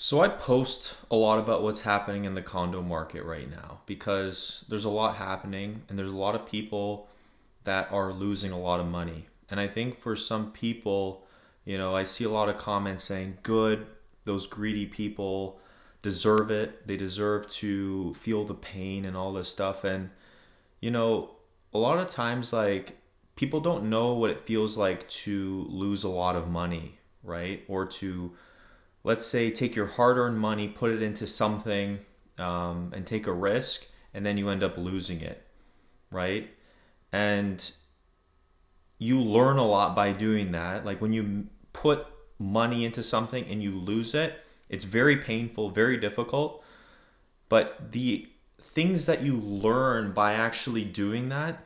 So I post a lot about what's happening in the condo market right now because there's a lot happening and there's a lot of people that are losing a lot of money. And I think for some people, I see a lot of comments saying, good, those greedy people deserve it. They deserve to feel the pain and all this stuff. And, you know, a lot of times, like, people don't know what it feels like to lose a lot of money, right? Or to, let's say, take your hard-earned money, put it into something, and take a risk, and then you end up losing it, right? And you learn a lot by doing that. Like when you put money into something and you lose it, it's very painful, very difficult. But the things that you learn by actually doing that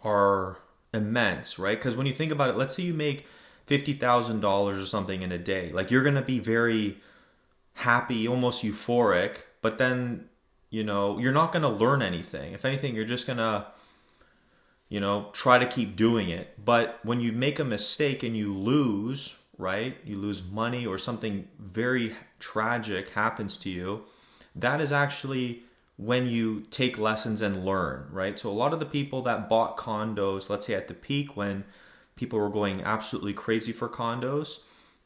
are immense, right? Because when you think about it, let's say you make $50,000 or something in a day, like you're gonna be very happy, almost euphoric, but then you're not gonna learn anything. If anything, you're just gonna try to keep doing it. But when you make a mistake and you lose, right? You lose money or something very tragic happens to you, that is actually when you take lessons and learn, right? So a lot of the people that bought condos, let's say at the peak when people were going absolutely crazy for condos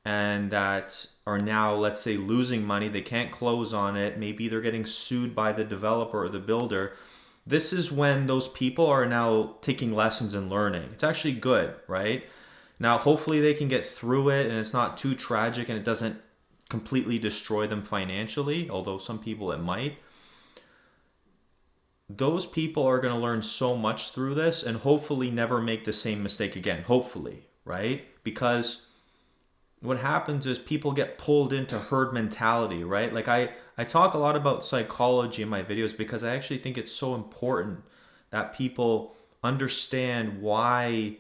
and that are now, let's say, losing money, they can't close on it, maybe they're getting sued by the developer or the builder. This is when those people are now taking lessons and learning. It's actually good, right? Now, hopefully they can get through it and it's not too tragic and it doesn't completely destroy them financially, although some people it might. Those people are going to learn so much through this and hopefully never make the same mistake again. Hopefully, right? Because what happens is people get pulled into herd mentality, right? Like I talk a lot about psychology in my videos because I actually think it's so important that people understand why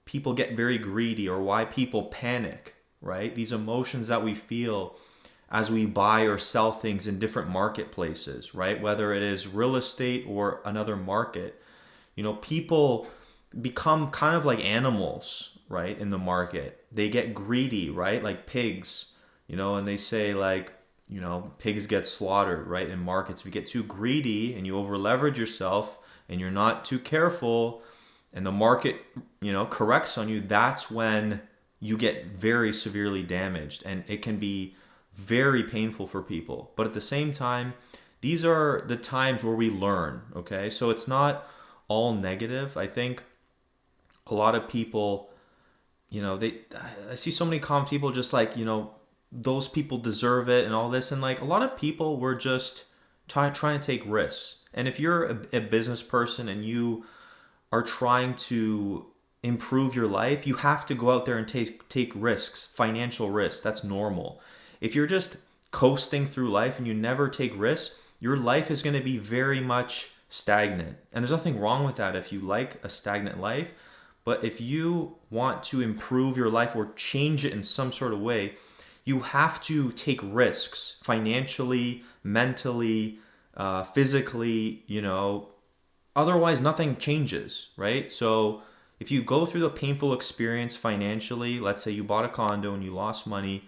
people get very greedy or why people panic, right? These emotions that we feel as we buy or sell things in different marketplaces, right? Whether it is real estate or another market, people become kind of like animals, right? In the market, they get greedy, right? Like pigs, and they say like, pigs get slaughtered, right? In markets, if you get too greedy and you over leverage yourself and you're not too careful and the market, corrects on you, that's when you get very severely damaged and it can be very painful for people. But at the same time, these are the times where we learn, okay? So it's not all negative. I think a lot of people, I see so many common people just like, those people deserve it and all this. And like a lot of people were just trying to take risks. And if you're a business person and you are trying to improve your life, you have to go out there and take risks, financial risks. That's normal. If you're just coasting through life and you never take risks, your life is going to be very much stagnant. And there's nothing wrong with that if you like a stagnant life. But if you want to improve your life or change it in some sort of way, you have to take risks financially, mentally, physically, otherwise nothing changes, right? So if you go through the painful experience financially, let's say you bought a condo and you lost money,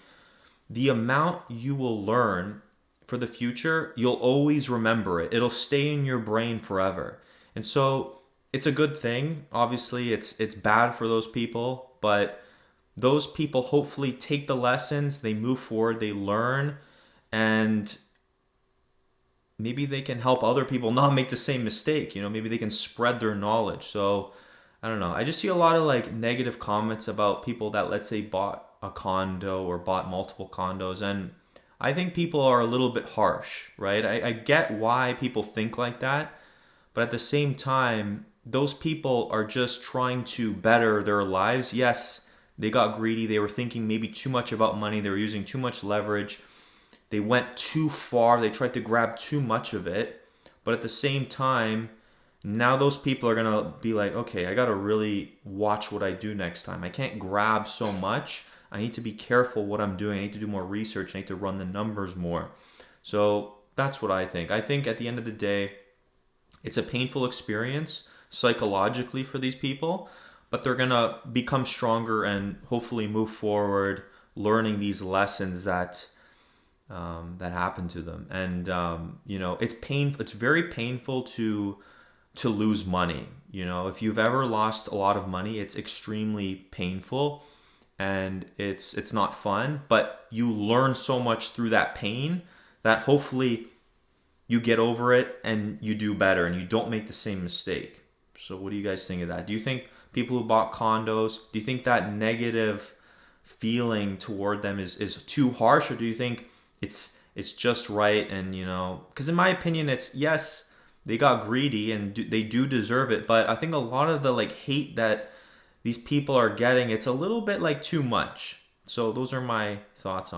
the amount you will learn for the future, you'll always remember it. It'll stay in your brain forever. And so it's a good thing. Obviously, it's bad for those people, but those people hopefully take the lessons, they move forward, they learn, and maybe they can help other people not make the same mistake. Maybe they can spread their knowledge. So I don't know. I just see a lot of like negative comments about people that, let's say, bought a condo or bought multiple condos. And I think people are a little bit harsh, right? I get why people think like that. But at the same time, those people are just trying to better their lives. Yes, they got greedy. They were thinking maybe too much about money. They were using too much leverage. They went too far. They tried to grab too much of it. But at the same time, now those people are going to be like, okay, I got to really watch what I do next time. I can't grab so much. I need to be careful what I'm doing. I need to do more research. I need to run the numbers more. So that's what I think. I think at the end of the day, it's a painful experience psychologically for these people, but they're going to become stronger and hopefully move forward learning these lessons that that happened to them. And it's painful. It's very painful to lose money. If you've ever lost a lot of money, it's extremely painful, and it's not fun. But you learn so much through that pain that hopefully you get over it and you do better and you don't make the same mistake. So what do you guys think of that? Do you think people who bought condos, do you think that negative feeling toward them is too harsh, or do you think it's just right? And because in my opinion, it's, yes, they got greedy and they do deserve it, but I think a lot of the like hate that these people are getting, it's a little bit like too much. So those are my thoughts on